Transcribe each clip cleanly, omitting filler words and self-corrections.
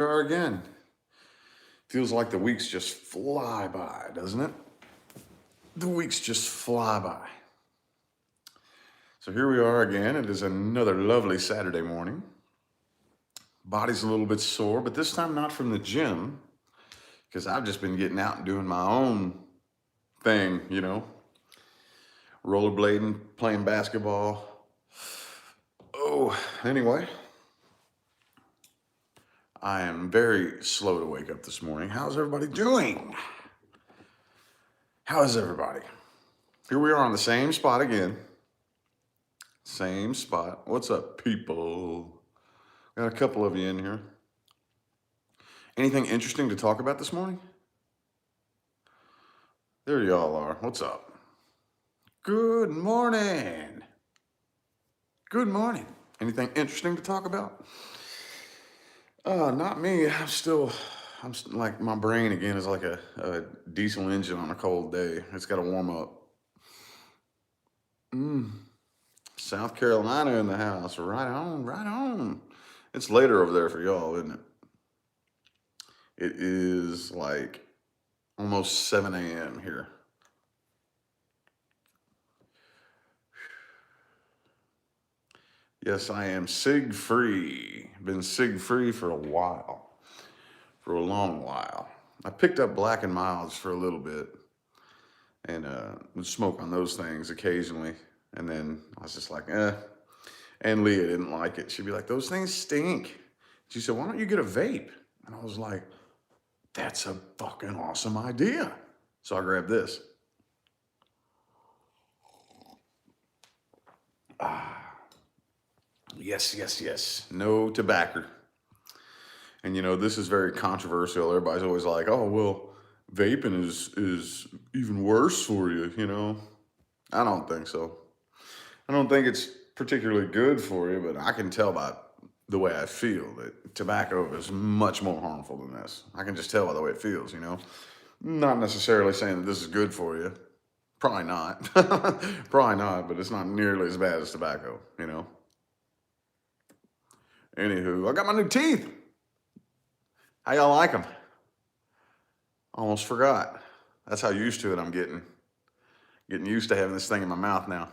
We are again. Feels like the weeks just fly by, doesn't it? The weeks just fly by. So here we are again. It is another lovely Saturday morning. Body's a little bit sore, but this time not from the gym, because I've just been getting out and doing my own thing, rollerblading, playing basketball. Oh, anyway, I am very slow to wake up this morning. How's everybody doing? How is everybody? Here we are on the same spot again. Same spot. What's up, people? Got a couple of you in here. Anything interesting to talk about this morning? There y'all are. What's up? Good morning. Good morning. Anything interesting to talk about? Not me. Like my brain again is like a diesel engine on a cold day. It's got to warm up. South Carolina in the house. Right on, right on. It's later over there for y'all, isn't it? It is like almost 7 a.m. here. Yes, I am sig free. Been sig free for a while, for a long while. I picked up Black and Milds for a little bit and would smoke on those things occasionally. And then I was just like, eh. And Leah didn't like it. She'd be like, those things stink. She said, why don't you get a vape? And I was like, that's a fucking awesome idea. So I grabbed this. Yes. No tobacco. And this is very controversial. Everybody's always like, oh, well, vaping is even worse for you, I don't think so. I don't think it's particularly good for you, but I can tell by the way I feel that tobacco is much more harmful than this. I can just tell by the way it feels, Not necessarily saying that this is good for you. Probably not. Probably not, but it's not nearly as bad as tobacco, Anywho, I got my new teeth. How y'all like them? Almost forgot. That's how used to it I'm getting. Getting used to having this thing in my mouth now.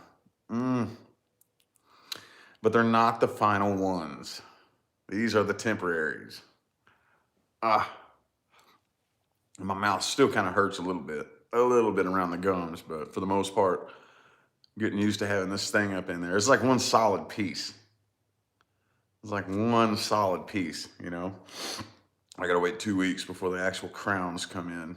But they're not the final ones. These are the temporaries. My mouth still kind of hurts a little bit around the gums, but for the most part, getting used to having this thing up in there. It's like one solid piece. It's like one solid piece, I gotta wait 2 weeks before the actual crowns come in,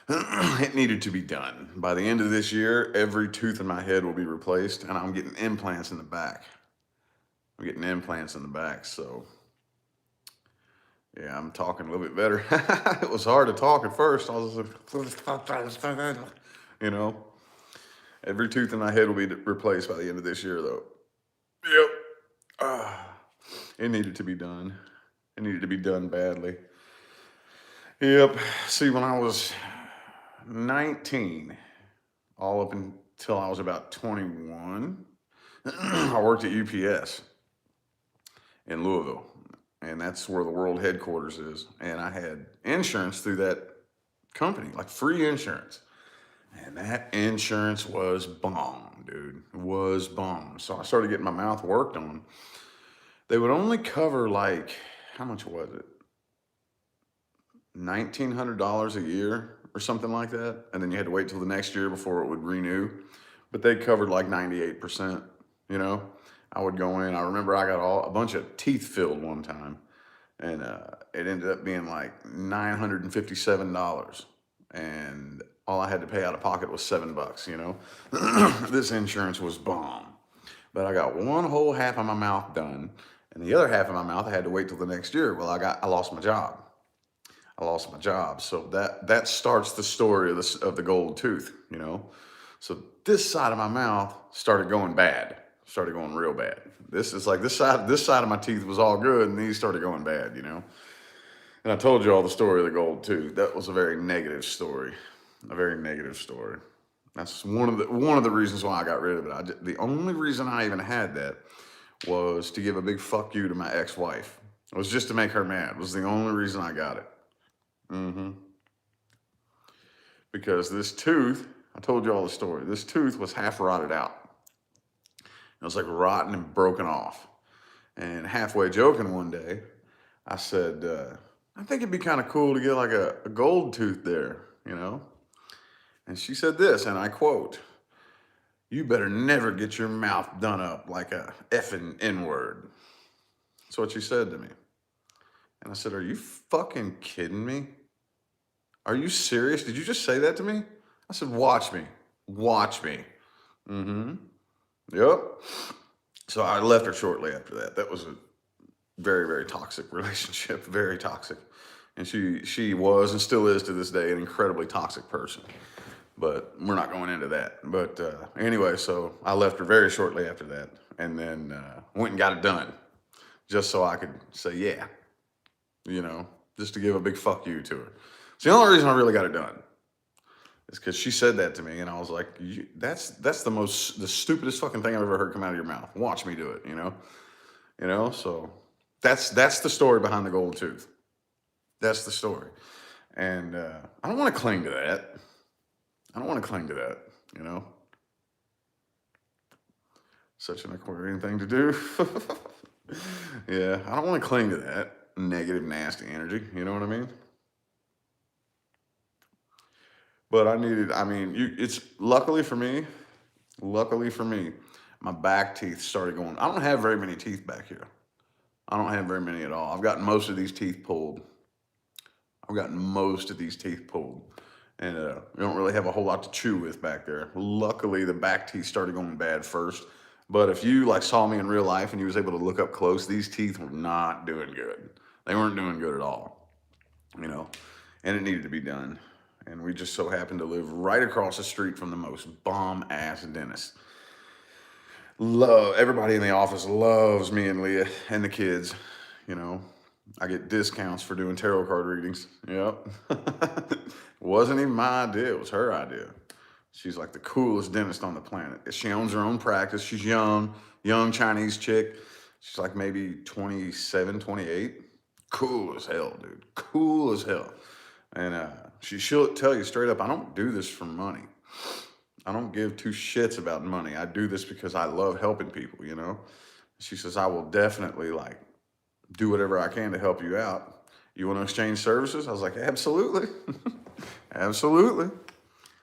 It needed to be done. By the end of this year, every tooth in my head will be replaced, and I'm getting implants in the back. So yeah, I'm talking a little bit better. It was hard to talk at first. I was like, every tooth in my head will be replaced by the end of this year, though. Yep. It needed to be done. It needed to be done badly. Yep. See, when I was 19, all up until I was about 21, I worked at UPS in Louisville, and that's where the world headquarters is. And I had insurance through that company, like free insurance. And that insurance was bomb, dude. Was bomb. So I started getting my mouth worked on. They would only cover like, how much was it? $1,900 a year or something like that. And then you had to wait till the next year before it would renew. But they covered like 98%, I would go in. I remember I got a bunch of teeth filled one time. And it ended up being like $957. And all I had to pay out of pocket was $7, This insurance was bomb. But I got one whole half of my mouth done. And the other half of my mouth, I had to wait till the next year. Well, I lost my job. So that starts the story of the gold tooth, So this side of my mouth started going bad, started going real bad. This side of my teeth was all good, and these started going bad, And I told you all the story of the gold tooth. That was a very negative story, That's one of the reasons why I got rid of it. The only reason I even had that was to give a big fuck you to my ex-wife. It was just to make her mad. It was the only reason I got it. Mm-hmm. Because this tooth, I told you all the story. This tooth was half rotted out. It was like rotten and broken off. And halfway joking one day, I said, I think it'd be kind of cool to get like a gold tooth there, you know? And she said this, and I quote, "You better never get your mouth done up like a effing N-word." That's what she said to me. And I said, "Are you fucking kidding me? Are you serious? Did you just say that to me?" I said, "Watch me. Watch me." Mm-hmm. Yep. So I left her shortly after that. That was a very, very toxic relationship. Very toxic. And she was and still is to this day an incredibly toxic person. But we're not going into that. But anyway, so I left her very shortly after that, and then went and got it done, just so I could say, yeah, you know, just to give a big fuck you to her. It's the only reason I really got it done. Is because she said that to me, and I was like, that's the stupidest fucking thing I've ever heard come out of your mouth. Watch me do it, you know. So that's the story behind the gold tooth. That's the story, and I don't want to cling to that. I don't want to cling to that, you know. Such an Aquarian thing to do. Yeah, I don't want to cling to that negative, nasty energy. You know what I mean? But it's luckily for me, my back teeth started going. I don't have very many teeth back here. I don't have very many at all. I've gotten most of these teeth pulled. And we don't really have a whole lot to chew with back there. Luckily, the back teeth started going bad first. But if you like saw me in real life and you was able to look up close, these teeth were not doing good. They weren't doing good at all, you know. And it needed to be done. And we just so happened to live right across the street from the most bomb ass dentist. Everybody in the office loves me and Leah and the kids, you know. I get discounts for doing tarot card readings. Yep. It wasn't even my idea. It was her idea. She's like the coolest dentist on the planet. She owns her own practice. She's young Chinese chick. She's like maybe 27, 28. Cool as hell, dude. Cool as hell. And she'll tell you straight up, I don't do this for money. I don't give two shits about money. I do this because I love helping people, you know? She says, I will definitely like do whatever I can to help you out. You want to exchange services? I was like, absolutely. Absolutely.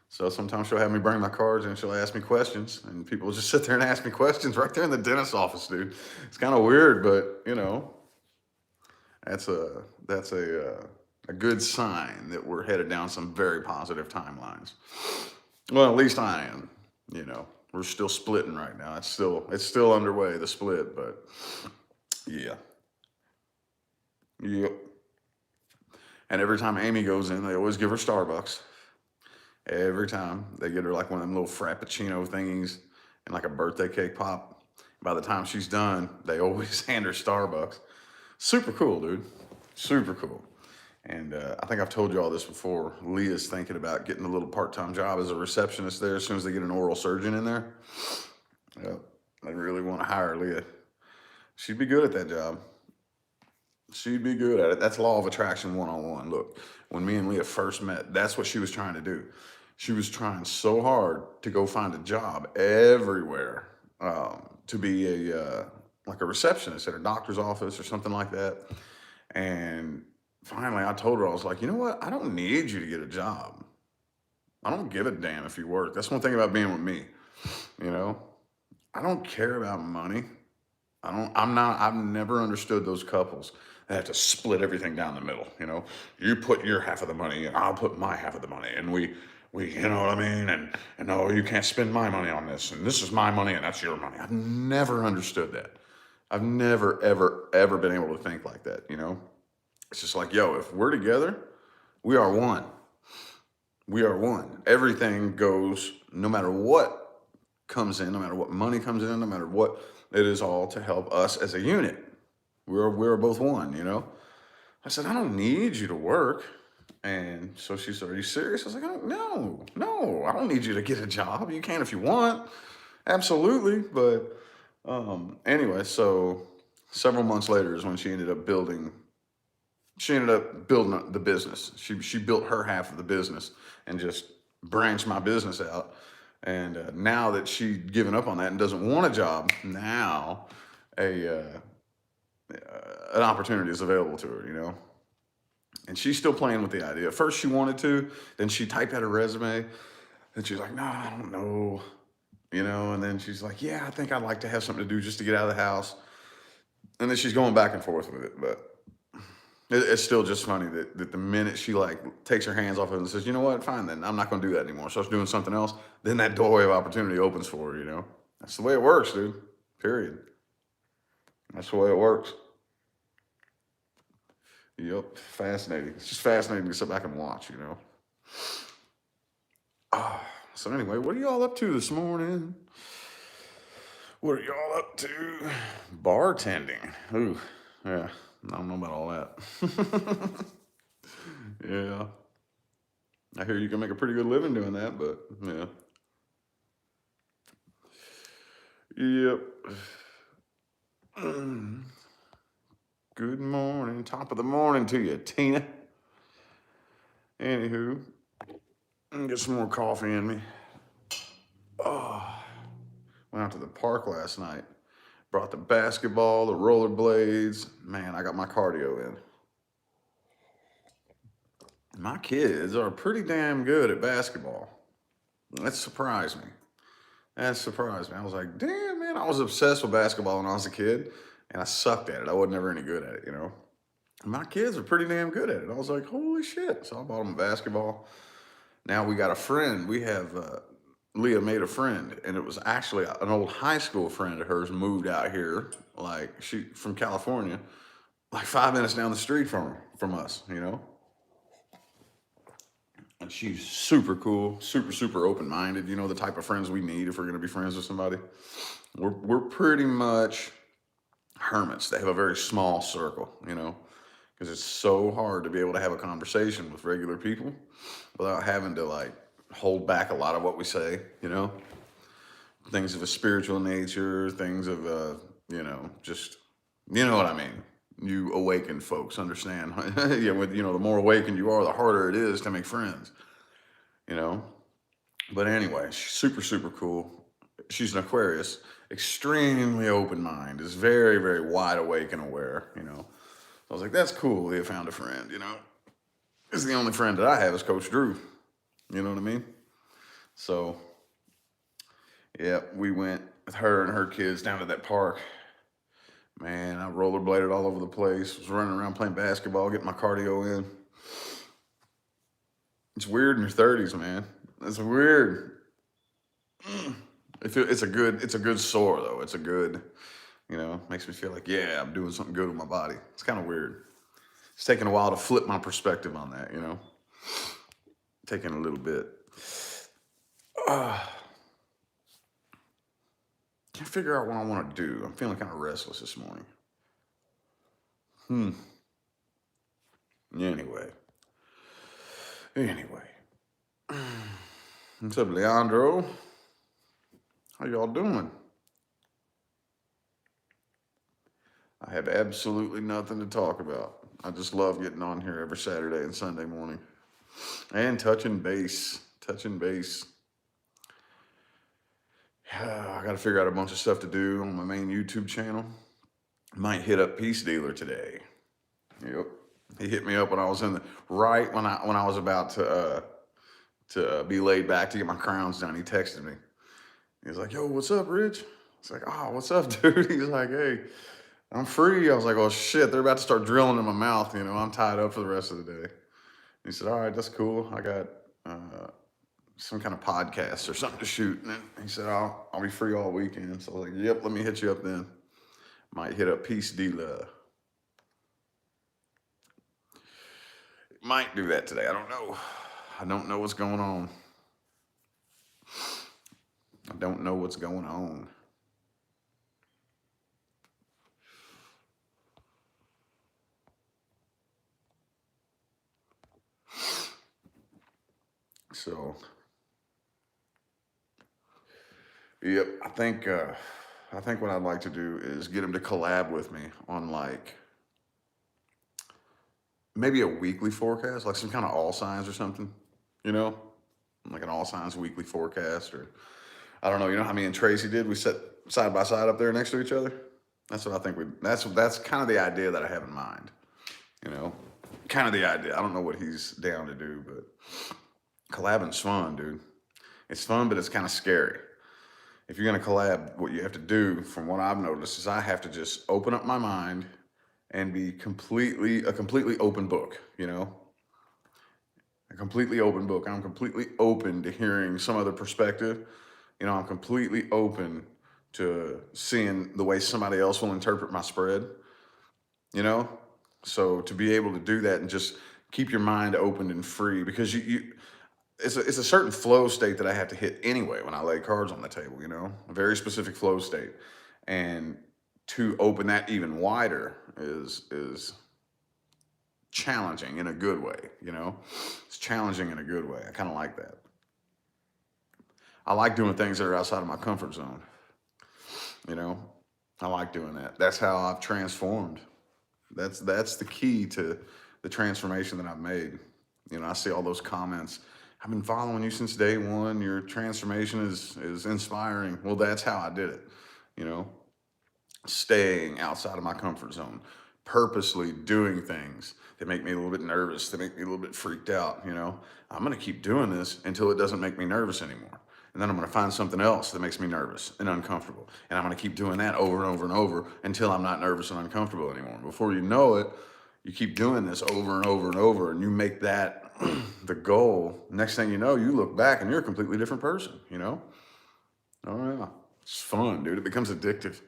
So sometimes she'll have me bring my cards and she'll ask me questions, and people will just sit there and ask me questions right there in the dentist's office, dude. It's kind of weird, but you know, that's a good sign that we're headed down some very positive timelines. Well, at least I am. You know, we're still splitting right now. It's still underway, the split, but yeah. Yep. And every time Amy goes in, they always give her Starbucks. Every time they get her like one of them little Frappuccino thingies and like a birthday cake pop. By the time she's done, they always hand her Starbucks. Super cool, dude. Super cool. And I think I've told you all this before. Leah's thinking about getting a little part-time job as a receptionist there as soon as they get an oral surgeon in there. Yep. I really want to hire Leah. She'd be good at that job. She'd be good at it. That's law of attraction 101. Look, when me and Leah first met, that's what she was trying to do. She was trying so hard to go find a job everywhere, to be like a receptionist at a doctor's office or something like that. And finally, I told her, I was like, you know what? I don't need you to get a job. I don't give a damn if you work. That's one thing about being with me. You know, I don't care about money. I've never understood those couples that have to split everything down the middle. You know, you put your half of the money and I'll put my half of the money, and we, you know what I mean? And no, you can't spend my money on this, and this is my money and that's your money. I've never understood that. I've never, ever, ever been able to think like that. You know, it's just like, yo, if we're together, we are one. We are one. Everything goes, no matter what comes in, no matter what money comes in, no matter what, it is all to help us as a unit. We're both one, you know? I said, I don't need you to work. And so she said, are you serious? I was like, no, I don't need you to get a job. You can if you want. Absolutely. But anyway, so Several months later is when she ended up building the business. She built her half of the business and just branched my business out. And now that she'd given up on that and doesn't want a job, now a an opportunity is available to her, you know. And she's still playing with the idea. At first, she wanted to, then she typed out her resume, and she's like, "No, I don't know," you know. And then she's like, "Yeah, I think I'd like to have something to do just to get out of the house." And then she's going back and forth with it, but it's still just funny that the minute she like takes her hands off of it and says, "You know what? Fine, then I'm not going to do that anymore." Starts doing something else. Then that doorway of opportunity opens for her. You know, that's the way it works, dude. Period. That's the way it works. Yep, fascinating. It's just fascinating to sit back and watch. You know. Ah, so anyway, what are y'all up to this morning? What are y'all up to? Bartending. Ooh, yeah. I don't know about all that. Yeah. I hear you can make a pretty good living doing that, but yeah. Yep. Good morning. Top of the morning to you, Tina. Anywho, get some more coffee in me. Oh, went out to the park last night. Brought the basketball, the rollerblades. Man, I got my cardio in. My kids are pretty damn good at basketball. That surprised me. That surprised me. I was like, damn, man, I was obsessed with basketball when I was a kid, and I sucked at it. I wasn't ever any good at it, you know. My kids are pretty damn good at it. I was like, holy shit. So I bought them a basketball. Now we got a friend. We have, Leah made a friend, and it was actually an old high school friend of hers moved out here, like she from California, like 5 minutes down the street from us, you know. And she's super cool, super open minded. You know, the type of friends we need if we're gonna be friends with somebody. We're pretty much hermits. They have a very small circle, you know, because it's so hard to be able to have a conversation with regular people without having to like hold back a lot of what we say, you know, things of a spiritual nature, things of you know, just you know what I mean. You awakened folks understand. Yeah, with you know, the more awakened you are, the harder it is to make friends, you know. But anyway, she's super cool. She's an Aquarius, extremely open mind, is very wide awake and aware, you know. I was like, that's cool. They found a friend, you know. This is the only friend that I have is Coach Drew. You know what I mean? So, yeah, we went with her and her kids down to that park. Man, I rollerbladed all over the place. Was running around playing basketball, getting my cardio in. It's weird in your 30s, man. It's weird. It's a good sore though. It's a good, you know, makes me feel like yeah, I'm doing something good with my body. It's kind of weird. It's taking a while to flip my perspective on that, you know. Taking a little bit. Can't figure out what I want to do. I'm feeling kind of restless this morning. Anyway. Anyway. What's up, Leandro? How y'all doing? I have absolutely nothing to talk about. I just love getting on here every Saturday and Sunday morning. And touching base. Touching base. I got to figure out a bunch of stuff to do on my main YouTube channel. Might hit up Peace Dealer today. Yep. He hit me up when I was in the right when I was about to be laid back to get my crowns done. He texted me. He's like, "Yo, what's up, Rich?" It's like, "Oh, what's up, dude?" He's like, "Hey, I'm free." I was like, "Oh shit, they're about to start drilling in my mouth. You know, I'm tied up for the rest of the day." He said, "All right, that's cool. I got some kind of podcast or something to shoot." And then he said, "I'll be free all weekend." So I was like, "Yep, let me hit you up then." Might hit up Peace Dealer. Might do that today. I don't know. I don't know what's going on. I don't know what's going on. So, yep, I think I think what I'd like to do is get him to collab with me on like maybe a weekly forecast, like some kind of all signs or something, you know, like an all signs weekly forecast, or I don't know. You know how me and Tracy did? We sat side by side up there next to each other. That's what I think we. That's kind of the idea that I have in mind. You know, kind of the idea. I don't know what he's down to do, but collabing's fun, dude. It's fun, but it's kind of scary. If you're gonna collab, what you have to do, from what I've noticed, is I have to just open up my mind and be completely open book. You know, a completely open book. I'm completely open to hearing some other perspective. You know, I'm completely open to seeing the way somebody else will interpret my spread. You know, so to be able to do that and just keep your mind open and free, because you it's a certain flow state that I have to hit anyway when I lay cards on the table. You know, a very specific flow state, and to open that even wider is challenging in a good way. You know, it's challenging in a good way. I kind of like that. I like doing things that are outside of my comfort zone. You know, I like doing that. That's how I've transformed. That's the key to the transformation that I've made. You know, I see all those comments. I've been following you since day one. Your transformation is inspiring. Well, that's how I did it. You know, staying outside of my comfort zone, purposely doing things that make me a little bit nervous, that make me a little bit freaked out. You know, I'm going to keep doing this until it doesn't make me nervous anymore. And then I'm going to find something else that makes me nervous and uncomfortable. And I'm going to keep doing that over and over and over until I'm not nervous and uncomfortable anymore. Before you know it, you keep doing this over and over and over, and you make that the goal. Next thing you know, you look back and you're a completely different person, you know? Oh, yeah. It's fun, dude. It becomes addictive.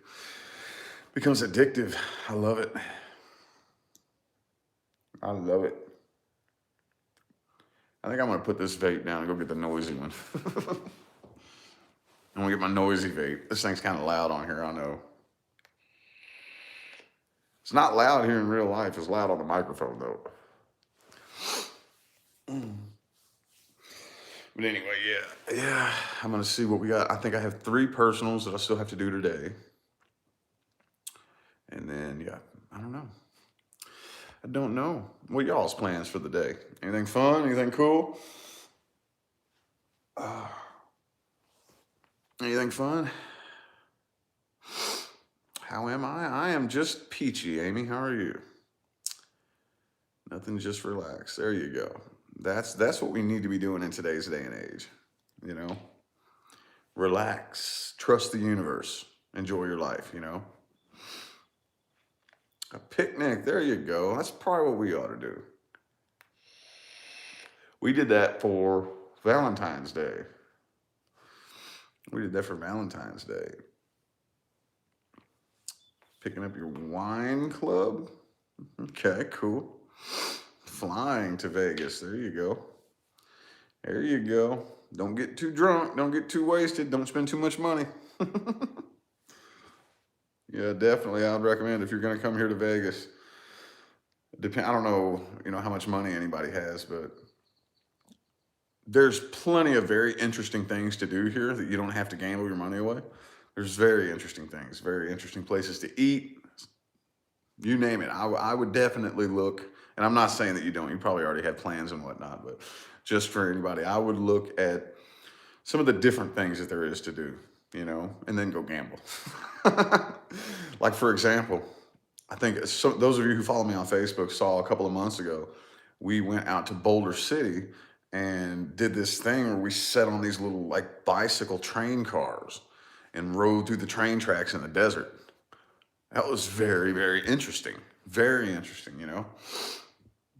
Becomes addictive. I love it. I love it. I think I'm going to put this vape down and go get the noisy one. I'm going to get my noisy vape. This thing's kind of loud on here, I know. It's not loud here in real life. It's loud on the microphone, though. But anyway, yeah. Yeah, I'm going to see what we got. I think I have 3 personals that I still have to do today. And then, yeah, I don't know. I don't know. What y'all's plans for the day? Anything fun? Anything cool? Anything fun? How am I? I am just peachy, Amy. How are you? Nothing, just relax. There you go. That's what we need to be doing in today's day and age. You know? Relax. Trust the universe. Enjoy your life, you know? A picnic. There you go. That's probably what we ought to do. We did that for Valentine's Day. We did that for Valentine's Day. Picking up your wine club. Okay, cool. Flying to Vegas. There you go. There you go. Don't get too drunk. Don't get too wasted. Don't spend too much money. Yeah, definitely. I'd recommend, if you're going to come here to Vegas. I don't know, how much money anybody has, but there's plenty of very interesting things to do here that you don't have to gamble your money away. There's very interesting things, very interesting places to eat. You name it. I would definitely look, and I'm not saying that you don't. You probably already have plans and whatnot, but just for anybody, I would look at some of the different things that there is to do, and then go gamble. Like, for example, I think those of you who follow me on Facebook saw a couple of months ago, we went out to Boulder City and did this thing where we sat on these little like bicycle train cars and rode through the train tracks in the desert. That was very, very interesting. Very interesting,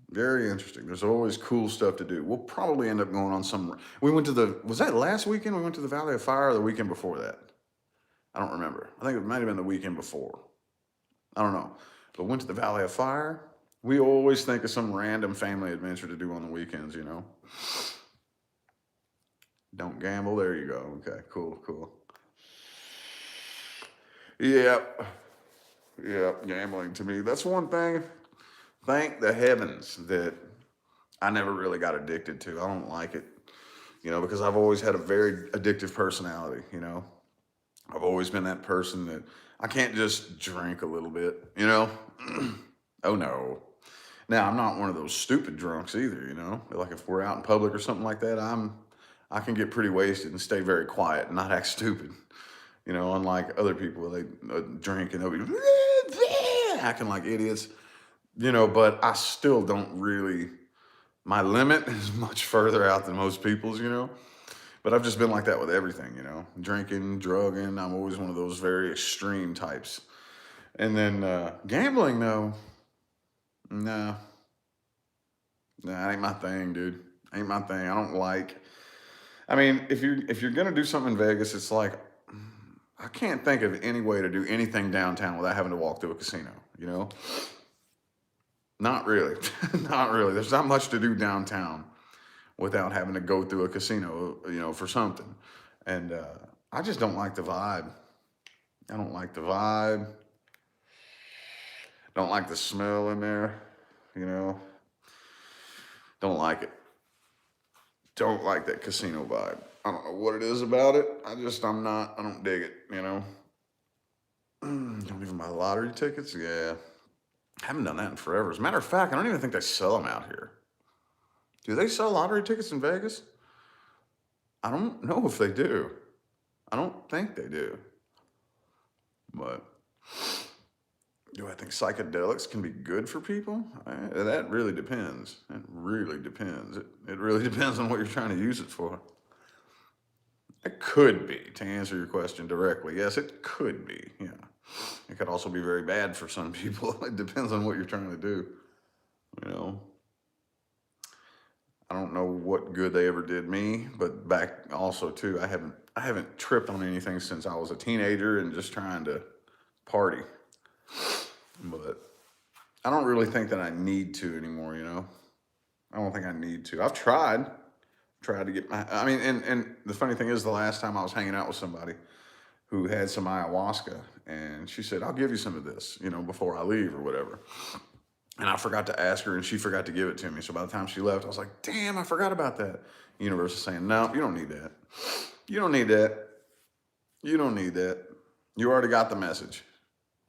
Very interesting. There's always cool stuff to do. We'll probably end up going on we went to was that last weekend we went to the Valley of Fire, or the weekend before that? I don't remember. I think it might have been the weekend before. I don't know. But went to the Valley of Fire. We always think of some random family adventure to do on the weekends, Don't gamble. There you go. Okay, cool. Yep. Gambling to me. That's one thing. Thank the heavens that I never really got addicted to. I don't like it, because I've always had a very addictive personality, I've always been that person that I can't just drink a little bit, you know? Oh no. Now, I'm not one of those stupid drunks either, you know? Like if we're out in public or something like that, I can get pretty wasted and stay very quiet and not act stupid. You know, unlike other people, they drink and they'll be acting like idiots, you know, but I still don't really, my limit is much further out than most people's, you know? But I've just been like that with everything, you know, drinking, drugging. I'm always one of those very extreme types. And then gambling, though, nah, nah, ain't my thing, dude. Ain't my thing. I don't like. I mean, if you're gonna do something in Vegas, it's like I can't think of any way to do anything downtown without having to walk through a casino. You know, not really, not really. There's not much to do downtown without having to go through a casino, you know, for something. And I just don't like the vibe. I don't like the vibe. Don't like the smell in there. You know, don't like it. Don't like that casino vibe. I don't know what it is about it. I don't dig it, you know. Don't even buy lottery tickets? Yeah. I haven't done that in forever. As a matter of fact, I don't even think they sell them out here. Do they sell lottery tickets in Vegas? I don't know if they do. I don't think they do. But do I think psychedelics can be good for people? That really depends. It really depends. It really depends on what you're trying to use it for. It could be, to answer your question directly. Yes, it could be. Yeah. It could also be very bad for some people. It depends on what you're trying to do. You know, I don't know what good they ever did me, but back also too, I haven't tripped on anything since I was a teenager and just trying to party. But I don't really think that I need to anymore, you know? I don't think I need to. I've tried to get my, I mean, and the funny thing is, the last time I was hanging out with somebody who had some ayahuasca, and she said, I'll give you some of this, you know, before I leave or whatever. And I forgot to ask her, and she forgot to give it to me. So by the time she left, I was like, damn, I forgot about that. The universe is saying, no, you don't need that. You don't need that. You don't need that. You already got the message.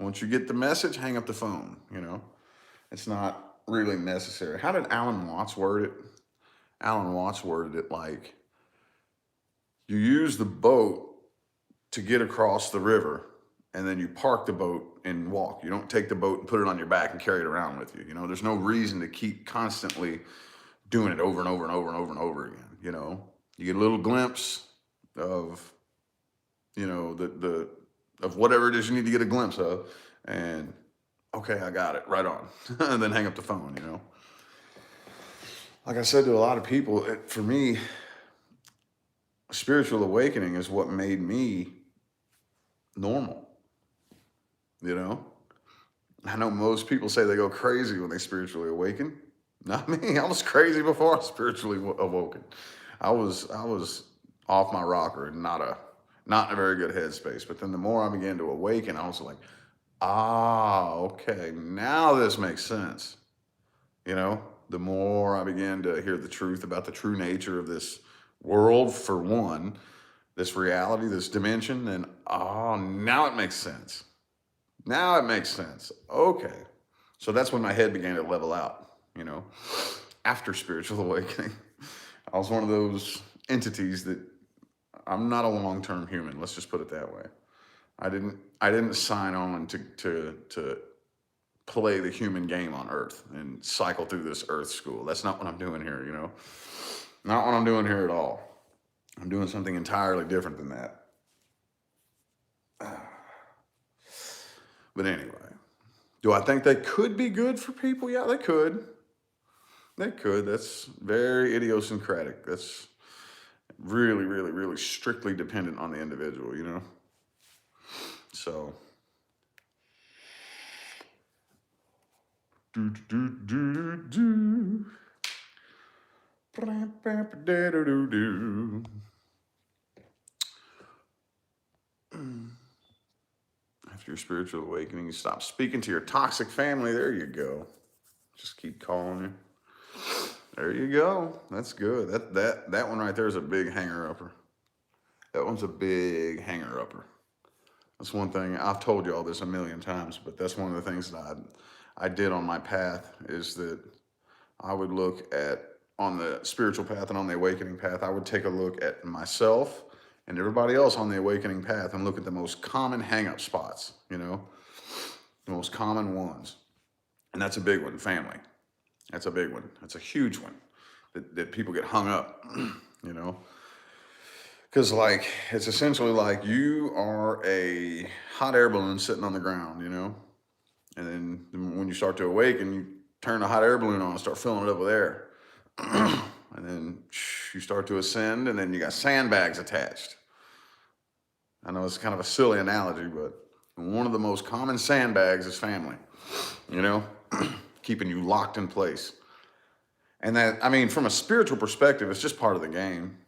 Once you get the message, hang up the phone, you know? It's not really necessary. How did Alan Watts word it? Alan Watts worded it like, you use the boat to get across the river, and then you park the boat and walk. You don't take the boat and put it on your back and carry it around with you. You know, there's no reason to keep constantly doing it over and over and over and over and over again. You know, you get a little glimpse of, you know, the of whatever it is you need to get a glimpse of, and okay, I got it, right on. And then hang up the phone. You know, like I said to a lot of people, for me, spiritual awakening is what made me normal. You know, I know most people say they go crazy when they spiritually awaken. Not me. I was crazy before I spiritually awoken. I was off my rocker and not in a very good headspace. But then the more I began to awaken, I was like, okay, now this makes sense. You know, the more I began to hear the truth about the true nature of this world, for one, this reality, this dimension, then now it makes sense. Now it makes sense. Okay. So that's when my head began to level out, you know, after spiritual awakening. I was one of those entities that I'm not a long-term human. Let's just put it that way. I didn't sign on to play the human game on Earth and cycle through this Earth school. That's not what I'm doing here, you know. Not what I'm doing here at all. I'm doing something entirely different than that. But anyway, do I think they could be good for people? Yeah, they could. They could. That's very idiosyncratic. That's really, really, really strictly dependent on the individual, you know? So. Do, do, do, do, do. After your spiritual awakening, you stop speaking to your toxic family. There you go. Just keep calling you. There you go. That's good. That one right there is a big hanger upper. That one's a big hanger upper. That's one thing. I've told you all this a million times, but that's one of the things that I did on my path is that I would look at on the spiritual path and on the awakening path, I would take a look at myself and everybody else on the awakening path and look at the most common hang up spots, the most common ones. And that's a big one, family. That's a big one. That's a huge one that people get hung up, you know. Because, like, it's essentially like you are a hot air balloon sitting on the ground, and then when you start to awaken, you turn the hot air balloon on and start filling it up with air. And then you start to ascend, and then you got sandbags attached. I know it's kind of a silly analogy, but one of the most common sandbags is family, you know, keeping you locked in place. And that, I mean, from a spiritual perspective, it's just part of the game.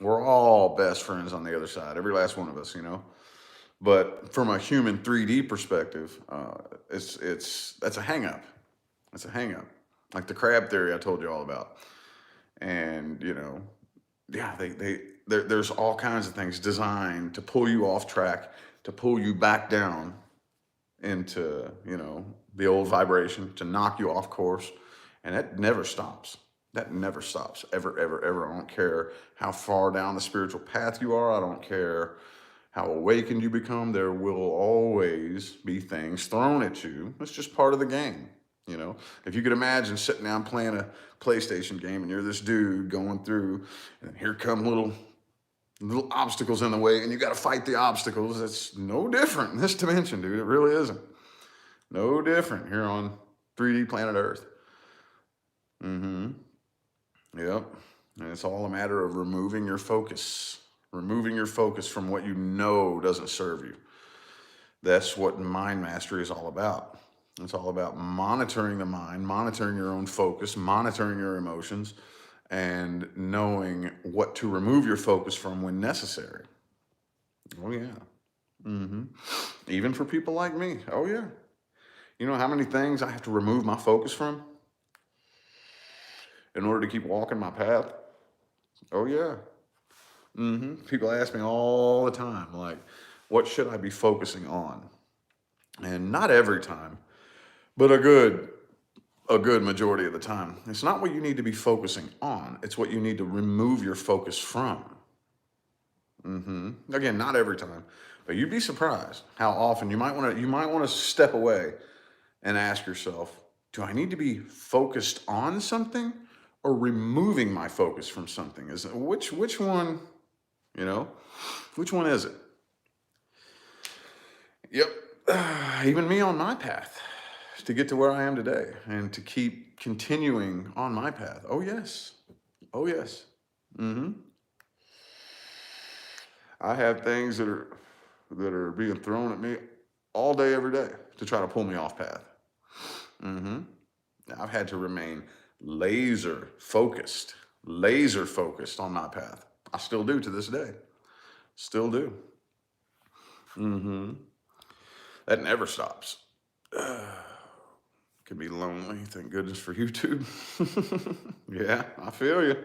We're all best friends on the other side, every last one of us, But from a human 3D perspective, that's a hang up. That's a hang up. Like the crab theory I told you all about. And, yeah, there's all kinds of things designed to pull you off track, to pull you back down into, the old vibration, to knock you off course. And that never stops. That never stops, ever, ever, ever. I don't care how far down the spiritual path you are. I don't care how awakened you become. There will always be things thrown at you. It's just part of the game. If you could imagine sitting down playing a PlayStation game and you're this dude going through, and here come little obstacles in the way, and you got to fight the obstacles. It's no different in this dimension, dude. It really isn't. No different here on 3D planet Earth. Yep. And it's all a matter of removing your focus from what you know doesn't serve you. That's what mind mastery is all about. It's all about monitoring the mind, monitoring your own focus, monitoring your emotions, and knowing what to remove your focus from when necessary. Oh, yeah. Even for people like me. Oh, yeah. You know how many things I have to remove my focus from in order to keep walking my path? Oh, yeah. People ask me all the time, like, what should I be focusing on? And not every time, but a good majority of the time. It's not what you need to be focusing on. It's what you need to remove your focus from. Again, not every time, but you'd be surprised how often you might want to step away and ask yourself, do I need to be focused on something or removing my focus from something? Which one, which one is it? Yep. Even me on my path to get to where I am today and to keep continuing on my path. Oh, yes. Oh, yes. I have things that are being thrown at me all day, every day to try to pull me off path. I've had to remain laser focused on my path. I still do to this day. Still do. That never stops. Can be lonely. Thank goodness for YouTube. Yeah, I feel you.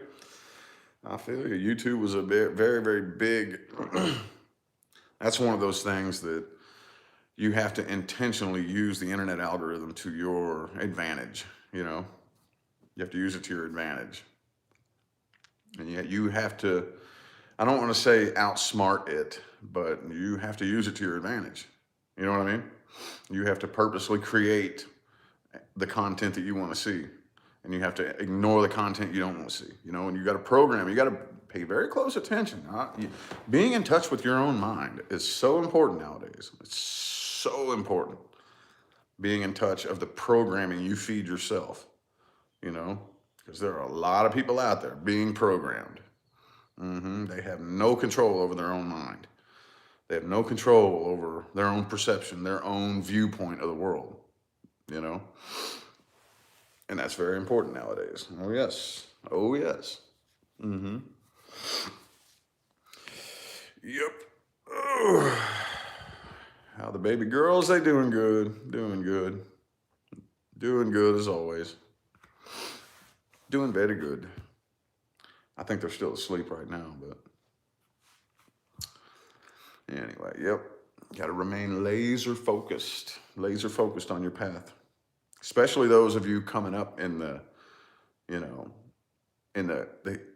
YouTube was a very, very big. That's one of those things that you have to intentionally use the internet algorithm to your advantage. You have to use it to your advantage. And yet you have to, I don't want to say outsmart it, but you have to use it to your advantage. You know what I mean? You have to purposely create the content that you want to see. And you have to ignore the content you don't want to see. And you got to program, you got to pay very close attention. Being in touch with your own mind is so important nowadays. It's so important. Being in touch of the programming you feed yourself, because there are a lot of people out there being programmed. They have no control over their own mind. They have no control over their own perception, their own viewpoint of the world, And that's very important nowadays. Oh, yes. Oh, yes. Yep. Oh. How the baby girls, they doing good. Doing good. Doing good as always. Doing very good. I think they're still asleep right now, but anyway, yep. You got to remain laser focused on your path, especially those of you coming up in the, you know, in the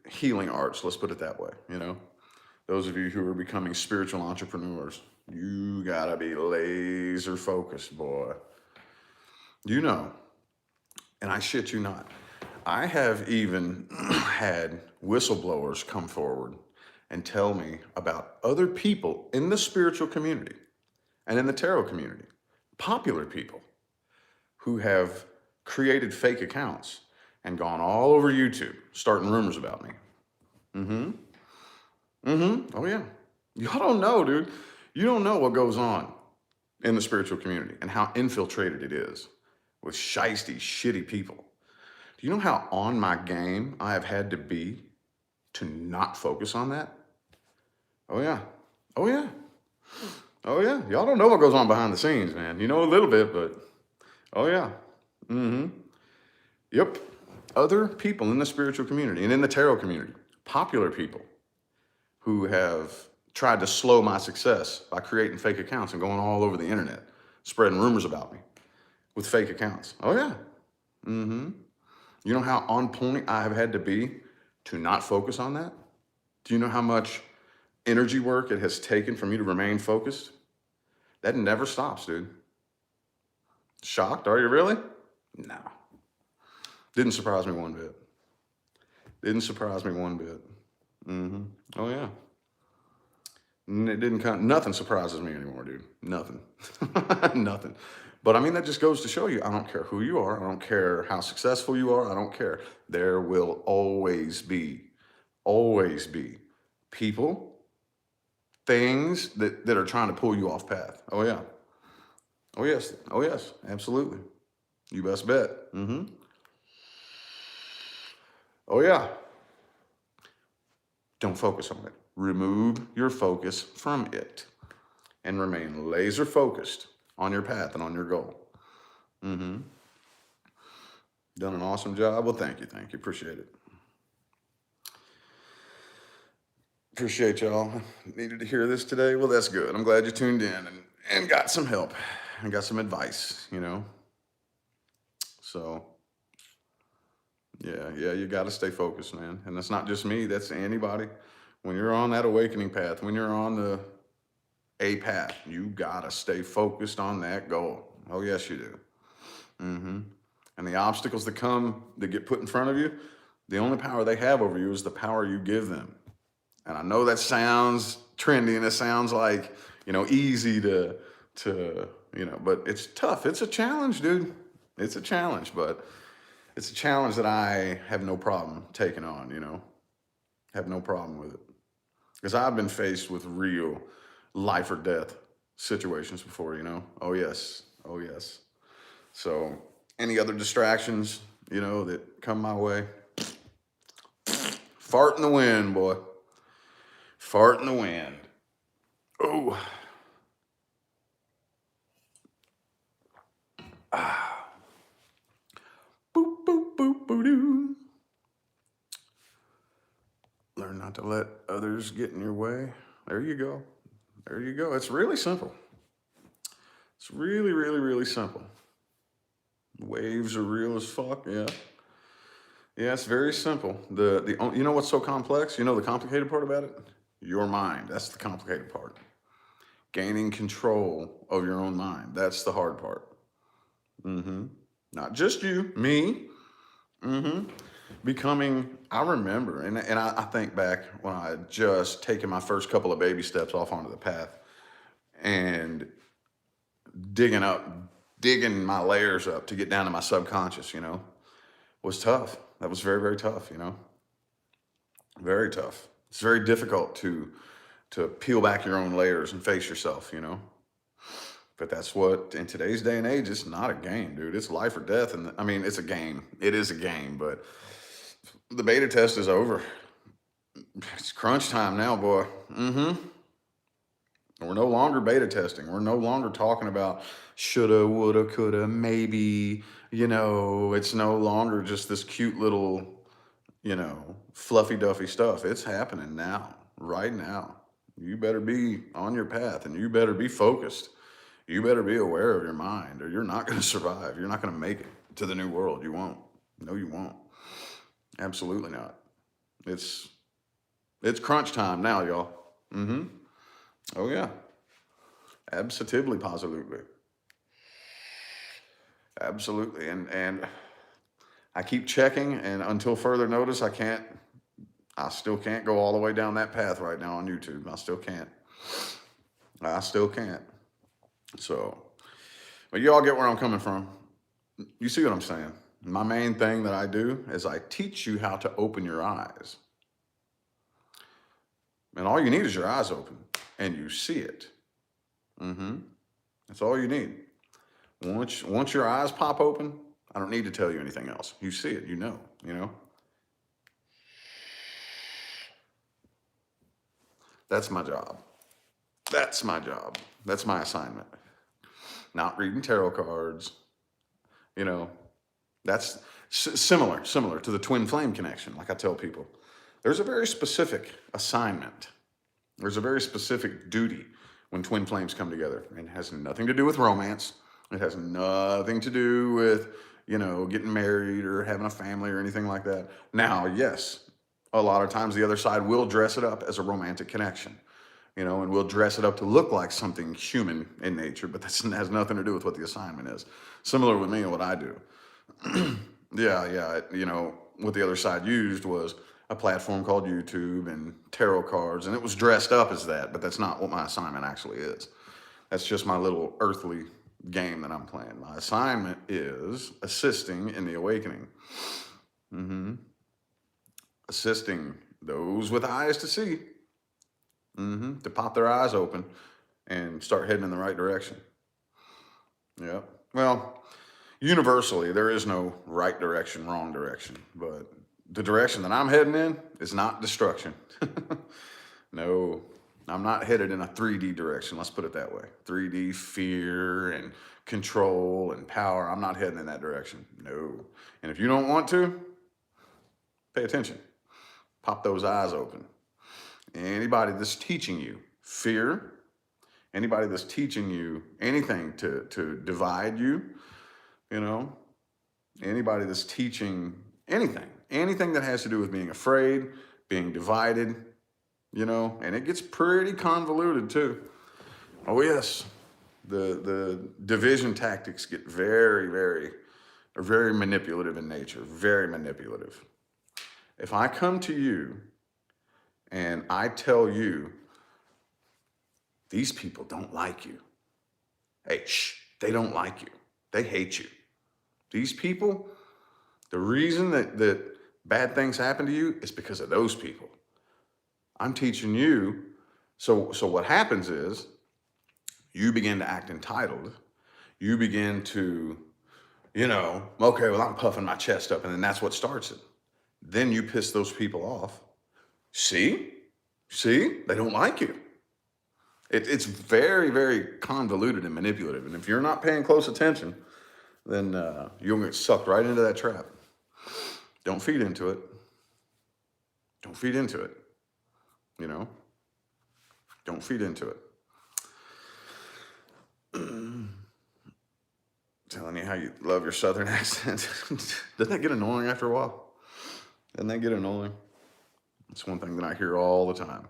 healing arts, let's put it that way, you know. Those of you who are becoming spiritual entrepreneurs, you gotta be laser focused, boy. You know, and I shit you not, I have even had whistleblowers come forward and tell me about other people in the spiritual community and in the tarot community, popular people who have created fake accounts and gone all over YouTube starting rumors about me. Mm-hmm. Mm-hmm. Oh yeah. Y'all don't know, dude. You don't know what goes on in the spiritual community and how infiltrated it is with shisty, shitty people. Do you know how on my game I have had to be to not focus on that? Oh yeah. Oh yeah. Oh yeah. Y'all don't know what goes on behind the scenes, man. You know a little bit, but oh yeah. Mm-hmm. Yep. Other people in the spiritual community and in the tarot community, popular people who have tried to slow my success by creating fake accounts and going all over the internet, spreading rumors about me with fake accounts. Oh yeah. Mm-hmm. You know how on point I have had to be to not focus on that? Do you know how much energy work it has taken for me to remain focused? That never stops, dude. Shocked? Are you really? No. Didn't surprise me one bit. Didn't surprise me one bit. Mm-hmm. Oh yeah. It didn't come. Nothing surprises me anymore, dude. Nothing. Nothing. But I mean, that just goes to show you, I don't care who you are. I don't care how successful you are. I don't care. There will always be people, things that are trying to pull you off path. Oh yeah. Oh yes. Oh yes. Absolutely. You best bet. Mm-hmm. Oh yeah. Don't focus on it. Remove your focus from it and remain laser focused on your path and on your goal. Mm-hmm. Done an awesome job. Well, thank you. Appreciate it. Appreciate y'all. Needed to hear this today. Well, that's good. I'm glad you tuned in and got some help and got some advice, you know. So yeah, you got to stay focused, man. And that's not just me. That's anybody. When you're on that awakening path, when you're on a path, you got to stay focused on that goal. Oh, yes, you do. Mm-hmm. And the obstacles that get put in front of you, the only power they have over you is the power you give them. And I know that sounds trendy and it sounds like, easy to, but it's tough. It's a challenge, dude. It's a challenge, but it's a challenge that I have no problem taking on, have no problem with it. Because I've been faced with real life or death situations before, Oh, yes. Oh, yes. So any other distractions, that come my way, fart in the wind, boy. Fart in the wind. Oh. Ah. Boop, boop, boop, boop, doo. Learn not to let others get in your way. There you go. There you go. It's really simple. It's really, really, really simple. Waves are real as fuck, yeah. Yeah, it's very simple. You know what's so complex? You know the complicated part about it? Your mind. That's the complicated part. Gaining control of your own mind. That's the hard part. Mm-hmm. Not just you, me. Mm-hmm. I remember, and I think back when I had just taken my first couple of baby steps off onto the path and digging my layers up to get down to my subconscious, was tough. That was very, very tough, Very tough. It's very difficult to peel back your own layers and face yourself, But that's what, in today's day and age, it's not a game, dude. It's life or death. And I mean, it's a game. It is a game, but the beta test is over. It's crunch time now, boy. Mm-hmm. We're no longer beta testing. We're no longer talking about shoulda, woulda, coulda, maybe, it's no longer just this cute little, fluffy duffy stuff. It's happening now, right now. You better be on your path and you better be focused. You better be aware of your mind or you're not going to survive. You're not going to make it to the new world. You won't. No, you won't. Absolutely not. It's it's crunch time now, y'all. Mm-hmm. Oh yeah. Absolutely, positively. Absolutely. And I keep checking and until further notice, I still can't go all the way down that path right now on YouTube. I still can't. I still can't. So, but you all get where I'm coming from. You see what I'm saying? My main thing that I do is I teach you how to open your eyes. And all you need is your eyes open and you see it. Mm-hmm. That's all you need. Once your eyes pop open, I don't need to tell you anything else. You see it, you know. That's my job. That's my job. That's my assignment. Not reading tarot cards, you know. That's similar to the twin flame connection, like I tell people. There's a very specific assignment. There's a very specific duty when twin flames come together. And it has nothing to do with romance. It has nothing to do with, getting married or having a family or anything like that. Now, yes, a lot of times the other side will dress it up as a romantic connection, and we'll dress it up to look like something human in nature, but that has nothing to do with what the assignment is. Similar with me and what I do. Yeah. What the other side used was a platform called YouTube and tarot cards, and it was dressed up as that, but that's not what my assignment actually is. That's just my little earthly game that I'm playing. My assignment is assisting in the awakening. Mm-hmm. Assisting those with eyes to see, to pop their eyes open and start heading in the right direction. Yeah. Well, universally, there is no right direction, wrong direction, but the direction that I'm heading in is not destruction. No, I'm not headed in a 3D direction. Let's put it that way. 3D fear and control and power. I'm not heading in that direction. No. And if you don't want to, pay attention. Pop those eyes open. Anybody that's teaching you fear, anybody that's teaching you anything to divide you, anybody that's teaching anything that has to do with being afraid, being divided, and it gets pretty convoluted too. Oh yes, the division tactics get very, very, very manipulative in nature, very manipulative. If I come to you and I tell you, these people don't like you. Hey, they don't like you. They hate you. These people, the reason that bad things happen to you is because of those people. I'm teaching you. So what happens is you begin to act entitled. You begin to, okay, well, I'm puffing my chest up, and then that's what starts it. Then you piss those people off. See, they don't like you. It's very, very convoluted and manipulative. And if you're not paying close attention, then you'll get sucked right into that trap. Don't feed into it. Don't feed into it. Don't feed into it. Telling you how you love your Southern accent. Doesn't that get annoying after a while? Doesn't that get annoying? It's one thing that I hear all the time.